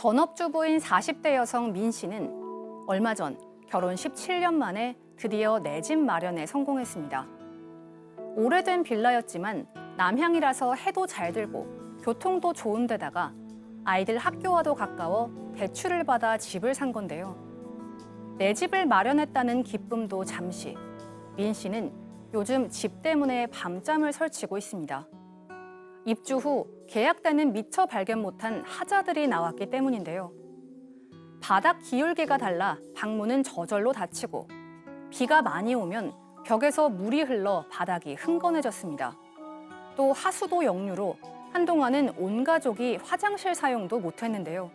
전업주부인 40대 여성 민 씨는 얼마 전 결혼 17년 만에 드디어 내 집 마련에 성공했습니다. 오래된 빌라였지만 남향이라서 해도 잘 들고 교통도 좋은 데다가 아이들 학교와도 가까워 대출을 받아 집을 산 건데요. 내 집을 마련했다는 기쁨도 잠시. 민 씨는 요즘 집 때문에 밤잠을 설치고 있습니다. 입주 후 계약 때는 미처 발견 못한 하자들이 나왔기 때문인데요. 바닥 기울기가 달라 방문은 저절로 닫히고 비가 많이 오면 벽에서 물이 흘러 바닥이 흥건해졌습니다. 또 하수도 역류로 한동안은 온 가족이 화장실 사용도 못했는데요.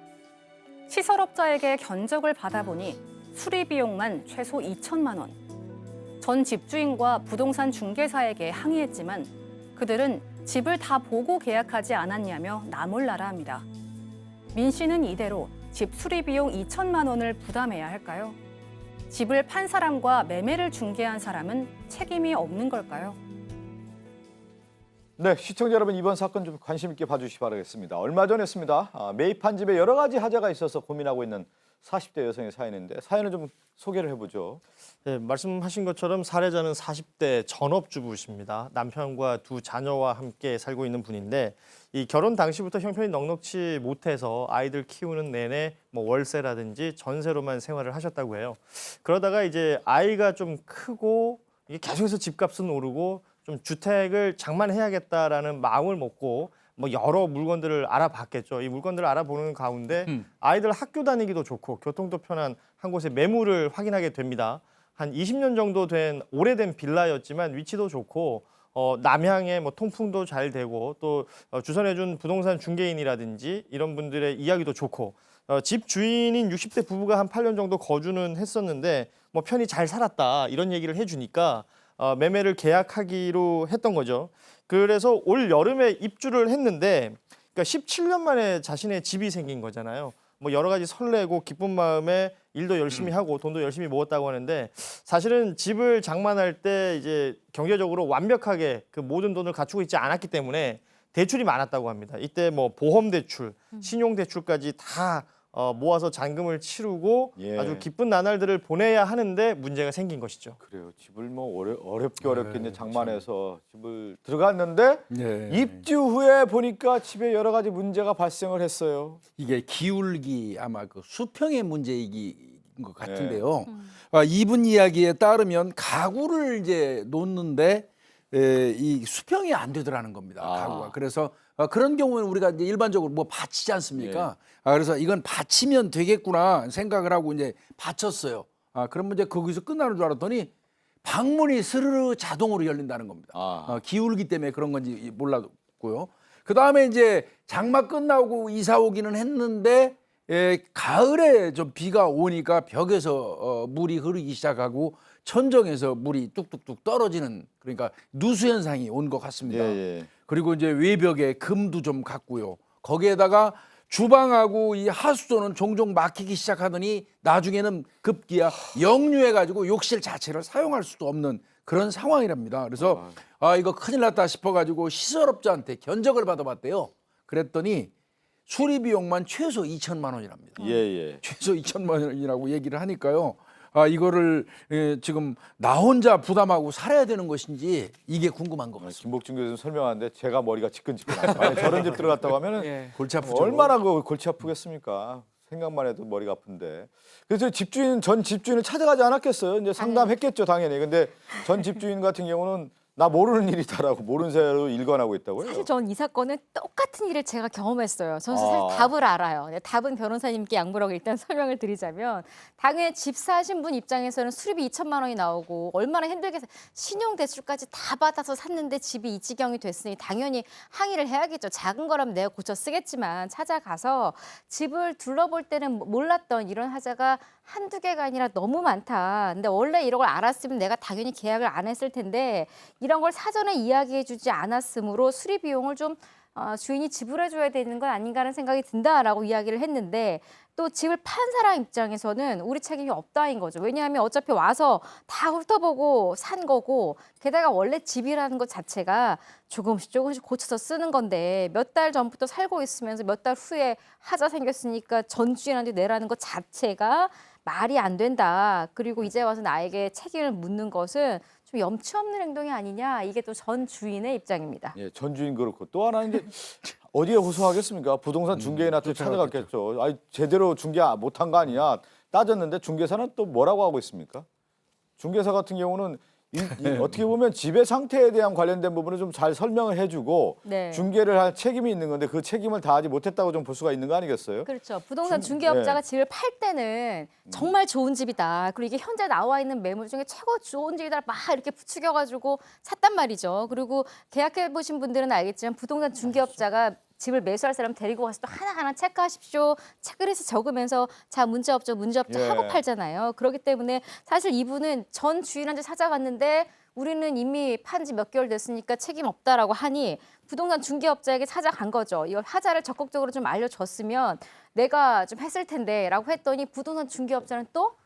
시설업자에게 견적을 받아보니 수리 비용만 최소 2천만 원. 전 집주인과 부동산 중개사에게 항의했지만 그들은 집을 다 보고 계약하지 않았냐며 나몰라라 합니다. 민 씨는 이대로 집 수리 비용 2천만 원을 부담해야 할까요? 집을 판 사람과 매매를 중개한 사람은 책임이 없는 걸까요? 네, 시청자 여러분 이번 사건 좀 관심 있게 봐주시기 바라겠습니다. 얼마 전이었습니다. 매입한 집에 여러 가지 하자가 있어서 고민하고 있는 40대 여성의 사연인데 사연을 좀 소개를 해보죠. 네, 말씀하신 것처럼 사례자는 40대 전업주부십니다. 남편과 두 자녀와 함께 살고 있는 분인데 이 결혼 당시부터 형편이 넉넉지 못해서 아이들 키우는 내내 월세라든지 전세로만 생활을 하셨다고 해요. 그러다가 이제 아이가 좀 크고 이게 계속해서 집값은 오르고 좀 주택을 장만해야겠다라는 마음을 먹고 여러 물건들을 알아봤겠죠. 이 물건들을 알아보는 가운데 아이들 학교 다니기도 좋고 교통도 편한 한 곳의 매물을 확인하게 됩니다. 한 20년 정도 된 오래된 빌라였지만 위치도 좋고 남향에 통풍도 잘 되고 또 주선해준 부동산 중개인이라든지 이런 분들의 이야기도 좋고 집 주인인 60대 부부가 한 8년 정도 거주는 했었는데 편히 잘 살았다 이런 얘기를 해주니까 매매를 계약하기로 했던 거죠. 그래서 올 여름에 입주를 했는데 그러니까 17년 만에 자신의 집이 생긴 거잖아요. 여러 가지 설레고 기쁜 마음에 일도 열심히 하고 돈도 열심히 모았다고 하는데 사실은 집을 장만할 때 이제 경제적으로 완벽하게 그 모든 돈을 갖추고 있지 않았기 때문에 대출이 많았다고 합니다. 이때 보험 대출, 신용 대출까지 다 모아서 잔금을 치르고 아주 기쁜 나날들을 보내야 하는데 문제가 생긴 것이죠. 그래요. 집을 어렵게 이제 장만해서 집을 들어갔는데 입주 후에 보니까 집에 여러 가지 문제가 발생을 했어요. 이게 기울기 아마 그 수평의 문제인 것 같은데요. 이분 이야기에 따르면 가구를 이제 놓는데 이 수평이 안 되더라는 겁니다. 가구가. 그래서 그런 경우는 우리가 이제 일반적으로 받치지 않습니까? 그래서 이건 받치면 되겠구나 생각을 하고 이제 받쳤어요. 그러면 이제 거기서 끝나는 줄 알았더니 방문이 스르르 자동으로 열린다는 겁니다. 기울기 때문에 그런 건지 몰랐고요. 그 다음에 이제 장마 끝나고 이사 오기는 했는데 가을에 좀 비가 오니까 벽에서 물이 흐르기 시작하고 천정에서 물이 뚝뚝뚝 떨어지는 그러니까 누수 현상이 온 것 같습니다. 그리고 이제 외벽에 금도 좀 갔고요. 거기에다가 주방하고 이 하수도는 종종 막히기 시작하더니 나중에는 급기야 역류해가지고 욕실 자체를 사용할 수도 없는 그런 상황이랍니다. 그래서 이거 큰일 났다 싶어가지고 시설업자한테 견적을 받아봤대요. 그랬더니 수리 비용만 최소 2천만 원이랍니다. 최소 2천만 원이라고 얘기를 하니까요. 이거를 지금 나 혼자 부담하고 살아야 되는 것인지 이게 궁금한 것 같습니다. 김복준 교수님 설명하는데 제가 머리가 지끈지끈해요. 저런 집 들어갔다고 하면은 골치 아프죠. 얼마나 골치 아프겠습니까? 생각만 해도 머리가 아픈데. 그래서 전 집주인을 찾아가지 않았겠어요. 이제 상담했겠죠, 당연히. 근데 전 집주인 같은 경우는 나 모르는 일이다라고 모르는 사이로 일관하고 있다고요? 사실 전 이 사건은 똑같은 일을 제가 경험했어요. 저는 사실 답을 알아요. 답은 변호사님께 양보라고 일단 설명을 드리자면 당연히 집 사신 분 입장에서는 수리비 2천만 원이 나오고 얼마나 힘들게 신용 대출까지 다 받아서 샀는데 집이 이 지경이 됐으니 당연히 항의를 해야겠죠. 작은 거라면 내가 고쳐 쓰겠지만 찾아가서 집을 둘러볼 때는 몰랐던 이런 하자가 한두 개가 아니라 너무 많다. 근데 원래 이런 걸 알았으면 내가 당연히 계약을 안 했을 텐데 이런 걸 사전에 이야기해 주지 않았으므로 수리 비용을 좀 주인이 지불해줘야 되는 건 아닌가라는 생각이 든다라고 이야기를 했는데 또 집을 판 사람 입장에서는 우리 책임이 없다인 거죠. 왜냐하면 어차피 와서 다 훑어보고 산 거고 게다가 원래 집이라는 것 자체가 조금씩 고쳐서 쓰는 건데 몇 달 전부터 살고 있으면서 몇 달 후에 하자 생겼으니까 전 주인한테 내라는 것 자체가 말이 안 된다. 그리고 이제 와서 나에게 책임을 묻는 것은 좀 염치 없는 행동이 아니냐. 이게 또 전 주인의 입장입니다. 예, 전 주인 그렇고 또 하나는 이제 어디에 호소하겠습니까? 부동산 중개인한테 찾아갔겠죠. 아니, 제대로 중개 못한 거 아니야. 따졌는데 중개사는 또 뭐라고 하고 있습니까? 중개사 같은 경우는 어떻게 보면 집의 상태에 대한 관련된 부분을 좀 잘 설명을 해주고 네. 중개를 할 책임이 있는 건데 그 책임을 다하지 못했다고 좀 볼 수가 있는 거 아니겠어요? 그렇죠. 부동산 중개업자가 네. 집을 팔 때는 정말 좋은 집이다. 그리고 이게 현재 나와 있는 매물 중에 최고 좋은 집이다. 막 이렇게 부추겨가지고 샀단 말이죠. 그리고 계약해 보신 분들은 알겠지만 부동산 중개업자가 집을 매수할 사람 데리고 가서 또 하나하나 체크하십시오. 체크리스트 적으면서 자 문제 없죠, 문제 없죠 예. 하고 팔잖아요. 그렇기 때문에 사실 이분은 전 주인한테 찾아갔는데 우리는 이미 판 지 몇 개월 됐으니까 책임 없다라고 하니 부동산 중개업자에게 찾아간 거죠. 이걸 하자를 적극적으로 좀 알려줬으면 내가 좀 했을 텐데라고 했더니 부동산 중개업자는 또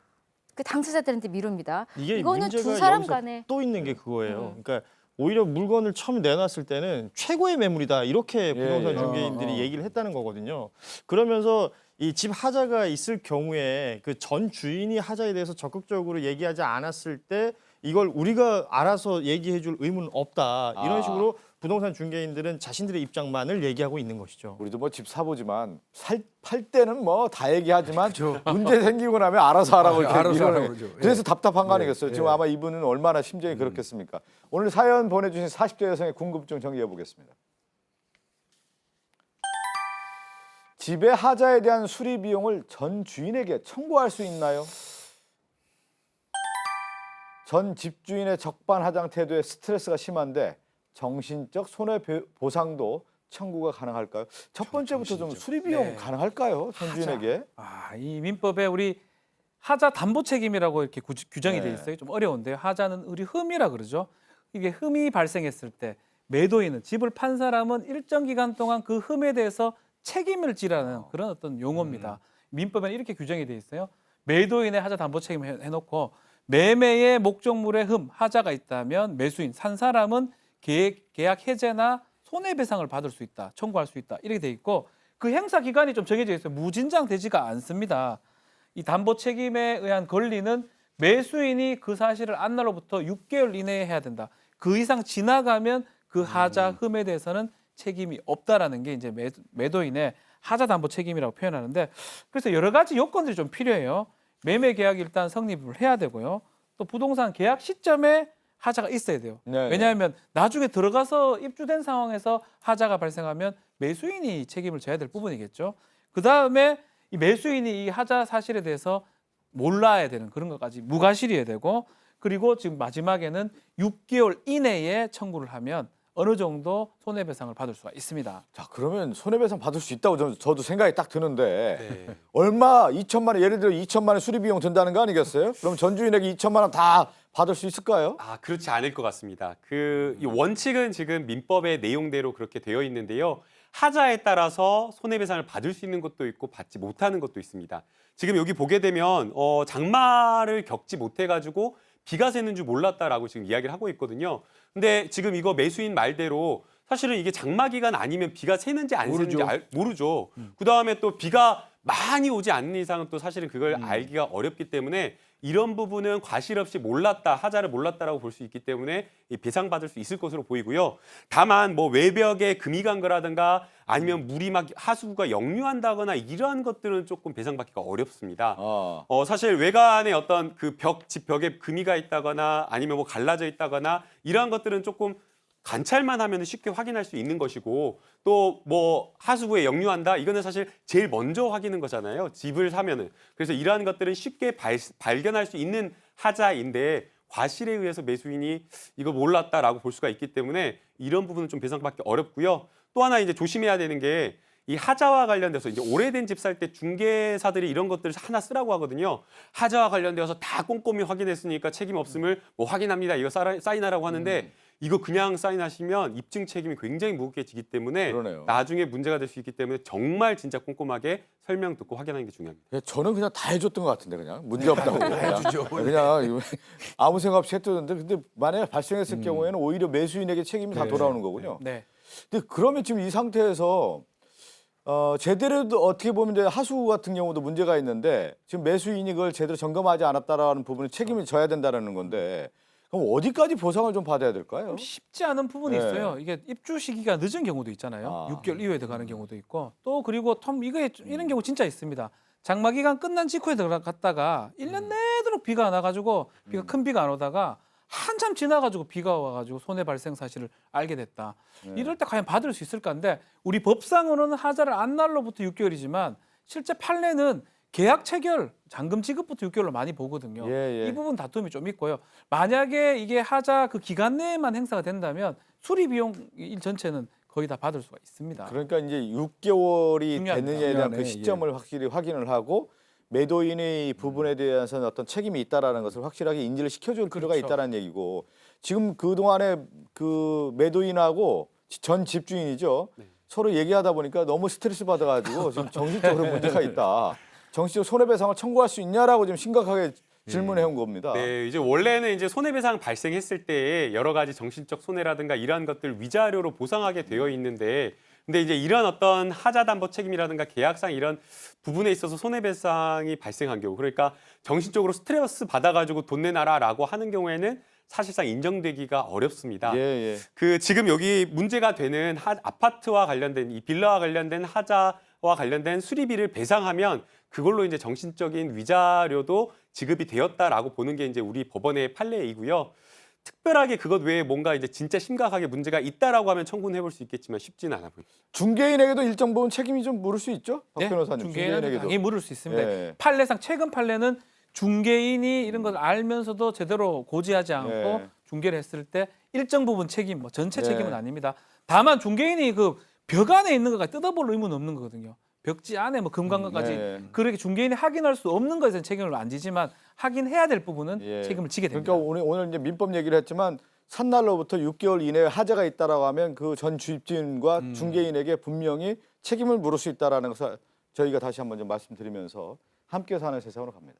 그 당사자들한테 미룹니다. 이게 이거는 문제가 두 사람 여기서 간에 또 있는 게 그거예요. 그러니까 오히려 물건을 처음 내놨을 때는 최고의 매물이다 이렇게 부동산 예. 중개인들이 얘기를 했다는 거거든요. 그러면서 이 집 하자가 있을 경우에 그 전 주인이 하자에 대해서 적극적으로 얘기하지 않았을 때 이걸 우리가 알아서 얘기해 줄 의무는 없다. 이런 식으로 부동산 중개인들은 자신들의 입장만을 얘기하고 있는 것이죠. 우리도 뭐 집 사보지만 팔 때는 뭐 다 얘기하지만 문제 생기고 나면 알아서 하라고 이렇게 알아서 밀어내. 하라고 그러죠. 그래서 답답한 거 예. 아니겠어요? 지금 예. 아마 이분은 얼마나 심정이 그렇겠습니까? 오늘 사연 보내주신 40대 여성의 궁금증 정리해 보겠습니다. 집의 하자에 대한 수리 비용을 전 주인에게 청구할 수 있나요? 전 집주인의 적반하장 태도에 스트레스가 심한데 정신적 손해보상도 청구가 가능할까요? 첫 번째부터 좀 수리 비용 네. 가능할까요? 전 주인에게? 이 민법에 우리 하자 담보 책임이라고 이렇게 규정이 네. 돼 있어요. 좀 어려운데요. 하자는 우리 흠이라 그러죠. 이게 흠이 발생했을 때 매도인은 집을 판 사람은 일정 기간 동안 그 흠에 대해서 책임을 지라는 그런 어떤 용어입니다. 민법에는 이렇게 규정이 돼 있어요. 매도인의 하자 담보 책임을 해놓고 매매의 목적물의 흠, 하자가 있다면 매수인, 산 사람은 계약 해제나 손해배상을 받을 수 있다, 청구할 수 있다 이렇게 돼 있고 그 행사 기간이 좀 정해져 있어요. 무진장되지가 않습니다. 이 담보 책임에 의한 권리는 매수인이 그 사실을 안 날로부터 6개월 이내에 해야 된다. 그 이상 지나가면 그 하자 흠에 대해서는 책임이 없다라는 게 이제 매도인의 하자 담보 책임이라고 표현하는데 그래서 여러 가지 요건들이 좀 필요해요. 매매 계약이 일단 성립을 해야 되고요. 또 부동산 계약 시점에 하자가 있어야 돼요. 네. 왜냐하면 나중에 들어가서 입주된 상황에서 하자가 발생하면 매수인이 책임을 져야 될 부분이겠죠. 그다음에 이 매수인이 이 하자 사실에 대해서 몰라야 되는 그런 것까지 무과실이어야 되고 그리고 지금 마지막에는 6개월 이내에 청구를 하면 어느 정도 손해배상을 받을 수가 있습니다. 자, 그러면 손해배상 받을 수 있다고 저도 생각이 딱 드는데 네. 얼마 2천만 원 예를 들어 2천만 원 수리 비용 든다는 거 아니겠어요? 그럼 전 주인에게 2천만 원 다 받을 수 있을까요? 그렇지 않을 것 같습니다. 이 원칙은 지금 민법의 내용대로 그렇게 되어 있는데요. 하자에 따라서 손해배상을 받을 수 있는 것도 있고 받지 못하는 것도 있습니다. 지금 여기 보게 되면 장마를 겪지 못해가지고 비가 새는 줄 몰랐다라고 지금 이야기를 하고 있거든요. 근데 지금 이거 매수인 말대로 사실은 이게 장마 기간 아니면 비가 새는지 안 새는지 모르죠. 그다음에 또 비가 많이 오지 않는 이상은 또 사실은 그걸 알기가 어렵기 때문에 이런 부분은 과실 없이 몰랐다, 하자를 몰랐다라고 볼 수 있기 때문에 배상받을 수 있을 것으로 보이고요. 다만 뭐 외벽에 금이 간 거라든가 아니면 물이 막 하수구가 역류한다거나 이러한 것들은 조금 배상받기가 어렵습니다. 사실 외관에 어떤 그 집 벽에 금이 가 있다거나 아니면 뭐 갈라져 있다거나 이러한 것들은 조금 관찰만 하면 쉽게 확인할 수 있는 것이고 또 뭐 하수구에 역류한다 이거는 사실 제일 먼저 확인하는 거잖아요. 집을 사면은. 그래서 이러한 것들은 쉽게 발견할 수 있는 하자인데 과실에 의해서 매수인이 이거 몰랐다라고 볼 수가 있기 때문에 이런 부분은 좀 배상받기 어렵고요. 또 하나 이제 조심해야 되는 게 이 하자와 관련돼서 이제 오래된 집 살 때 중개사들이 이런 것들을 하나 쓰라고 하거든요. 하자와 관련돼서 다 꼼꼼히 확인했으니까 책임 없음을 뭐 확인합니다. 이거 사인하라고 하는데 이거 그냥 사인하시면 입증 책임이 굉장히 무겁게 지기 때문에 그러네요. 나중에 문제가 될 수 있기 때문에 정말 진짜 꼼꼼하게 설명 듣고 확인하는 게 중요합니다. 예, 저는 그냥 다 해줬던 것 같은데 그냥 문제 없다고 해주죠. 그냥 이거 아무 생각 없이 했었는데 근데 만약에 발생했을 경우에는 오히려 매수인에게 책임이 다 돌아오는 거군요. 네. 근데 그러면 지금 이 상태에서 제대로 어떻게 보면 이제 하수 같은 경우도 문제가 있는데 지금 매수인이 그걸 제대로 점검하지 않았다라는 부분에 책임을 져야 된다라는 건데 그럼 어디까지 보상을 좀 받아야 될까요? 쉽지 않은 부분이 네. 있어요. 이게 입주 시기가 늦은 경우도 있잖아요. 아. 6개월 이후에 들어가는 경우도 있고 또 그리고 이게 이런 경우 진짜 있습니다. 장마 기간 끝난 직후에 들어갔다가 1년 내도록 비가 안 와가지고 큰 비가 안 오다가 한참 지나가지고 비가 와가지고 손해 발생 사실을 알게 됐다. 네. 이럴 때 과연 받을 수 있을까 한데 우리 법상으로는 하자를 안 날로부터 6개월이지만 실제 판례는 계약 체결, 잔금 지급부터 6개월로 많이 보거든요. 예, 예. 이 부분 다툼이 좀 있고요. 만약에 이게 하자 그 기간 내에만 행사가 된다면 수리 비용 일 전체는 거의 다 받을 수가 있습니다. 그러니까 이제 6개월이 중요합니다. 됐느냐에 대한 그 중요하네, 시점을 확실히 확인을 하고 매도인의 이 부분에 대해서는 어떤 책임이 있다라는 것을 확실하게 인지를 시켜줄 필요가 그렇죠. 있다는 얘기고 지금 그 동안에 그 매도인하고 전 집주인이죠 서로 얘기하다 보니까 너무 스트레스 받아가지고 지금 정신적으로 문제가 있다. 정신적 손해배상을 청구할 수 있냐라고 지금 심각하게 질문해 온 겁니다. 네, 이제 원래는 이제 손해배상 발생했을 때 여러 가지 정신적 손해라든가 이러한 것들 위자료로 보상하게 되어 있는데, 근데 이제 이런 어떤 하자담보 책임이라든가 계약상 이런 부분에 있어서 손해배상이 발생한 경우, 그러니까 정신적으로 스트레스 받아가지고 돈 내놔라라고 하는 경우에는 사실상 인정되기가 어렵습니다. 예, 예. 그 지금 여기 문제가 되는 아파트와 관련된 이 빌라와 관련된 하자와 관련된 수리비를 배상하면 그걸로 이제 정신적인 위자료도 지급이 되었다라고 보는 게 이제 우리 법원의 판례이고요. 특별하게 그것 외에 뭔가 이제 진짜 심각하게 문제가 있다라고 하면 청구는 해볼 수 있겠지만 쉽지는 않아 보입니다. 중개인에게도 일정 부분 책임이 좀 물을 수 있죠? 박 네, 변호사님. 중개인은 당연히 물을 수 있습니다. 예. 판례상 최근 판례는 중개인이 이런 걸 알면서도 제대로 고지하지 않고 예. 중개를 했을 때 일정 부분 책임, 뭐 전체 예. 책임은 아닙니다. 다만 중개인이 그 벽 안에 있는 것까지 뜯어볼 의무는 없는 거거든요. 벽지 안에 뭐 금관까지 예. 그렇게 중개인이 확인할 수 없는 것에는 책임을 안 지지만 확인해야 될 부분은 예. 책임을 지게 됩니다. 그러니까 오늘 이제 민법 얘기를 했지만 산날로부터 6개월 이내에 하자가 있다라고 하면 그 전 주입주인과 중개인에게 분명히 책임을 물을 수 있다라는 것을 저희가 다시 한번 좀 말씀드리면서 함께 사는 세상으로 갑니다.